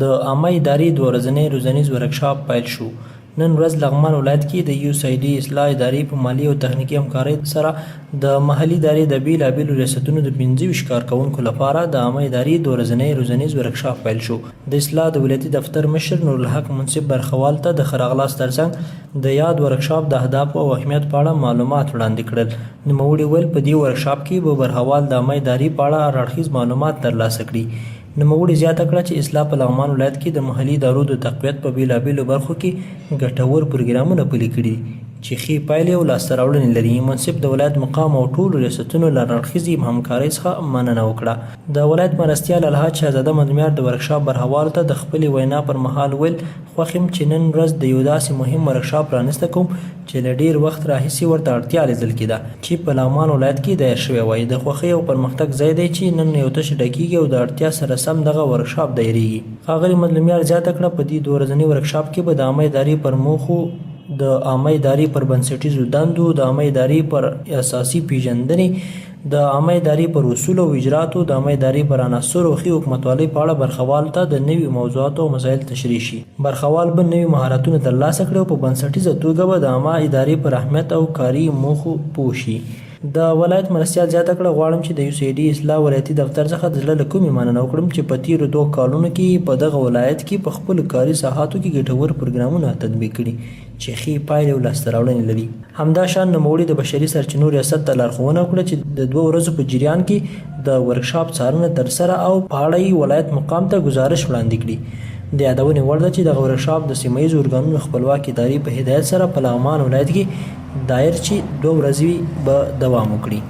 د عامه ادارې د ورځني روزنیز ورکشاپ پیل شو. نن ورځ لغمان ولایت کې د USAID اصلاح ادارې په مالي او تخنیکي همکارۍ سره د محلي ادارې د بېلابېلو ریاستونو د 25 کارکوونکو لپاره د عامه ادارې د ورځني روزنیز ورکشاپ پیل شو. د اصلاح د ولایتي دفتر مشر نورالحق منصف برخوال ته د ښه راغلاست ترڅنګ د یاد ورکشاپ د اهدافو او اهمیت په اړه معلومات وړاندې کړل. نوموړي ویل په دې ورکشاپ کې به برخوال د عامه ادارې په اړه هراړخیز معلومات ترلاسه کړي. نوموړي زیاته کړه چې اصلاح په لغمان ولایت کې د محلي ادارو د تقویت په بېلابېلو برخو کې ګټور پروګرامونه پلي کړي چې ښې پایلې او لاسته راوړنې لري. منصف د ولایت مقام او ټولو ریاستونو له هراړخیزې همکارۍ څخه مننه وکړه. د ولایت مرستیال الحاج شهزاده مدمیار د ورکشاپ برخوالو ته د خپلې وینا پر مهال ویل خوښ یم چې نن ورځ د یو داسې مهم ورکشاپ رانسته کوم چې له ډېر وخت راهیسې ورته اړتیا لیدل کېده چې په لغمان ولایت کې دایر شوی وای. د خوښۍ او پرمختګ ځای دی چې نن یو تش ډکېږي او د اړتیا سره سم دغه ورکشاپ دایریږي. ښاغلي مدمیار زیاته کړه په دې 2 ورځني ورکشاپ کې به د عامه ادارې پر موخو، د عامه ادارې پر بنسټیزو دندو، د عامه ادارې پر اساسي پیژندنې، د عامه ادارې پر اصولو او اجراتو، د عامه ادارې پر عناصرو او ښې حکومتولۍ په اړه برخوال ته د نویو موضوعاتو او مسایل تشریح شي. برخوال به نوي مهارتونه ترلاسه کړي او په بنسټیزه توګه به د عامه ادارې پر اهمیت او کاري موخو پوه شي. د ولایت مرستیال زیاته کړه غواړم چې د USAID اصلاح ولایتي دفتر څخه د زړه له کومې مننه وکړم چې په تېرو 2 کالونو کې په دغه ولایت کې په خپلو کاري ساحاتو کې ګټور پروګرامونه تطبیق کړي چې ښې پایلې او لاسته راوړنې لري. همداشان نوموړي د بشري سرچینو ریاست ته لارښوونه وکړه چې د 2 ورځو په جریان کې د ورکشاپ څارنه ترسره او په اړه یې ولایت مقام ته ګزارش وړاندې کړي. د یادونې وړ ده چې دغه ورکشاپ د سیمه ییزو ارګانونو خپلواک ادارې په هدایت سره په لغمان ولایت کې دایر چې 2 ورځې به دوام وکړي.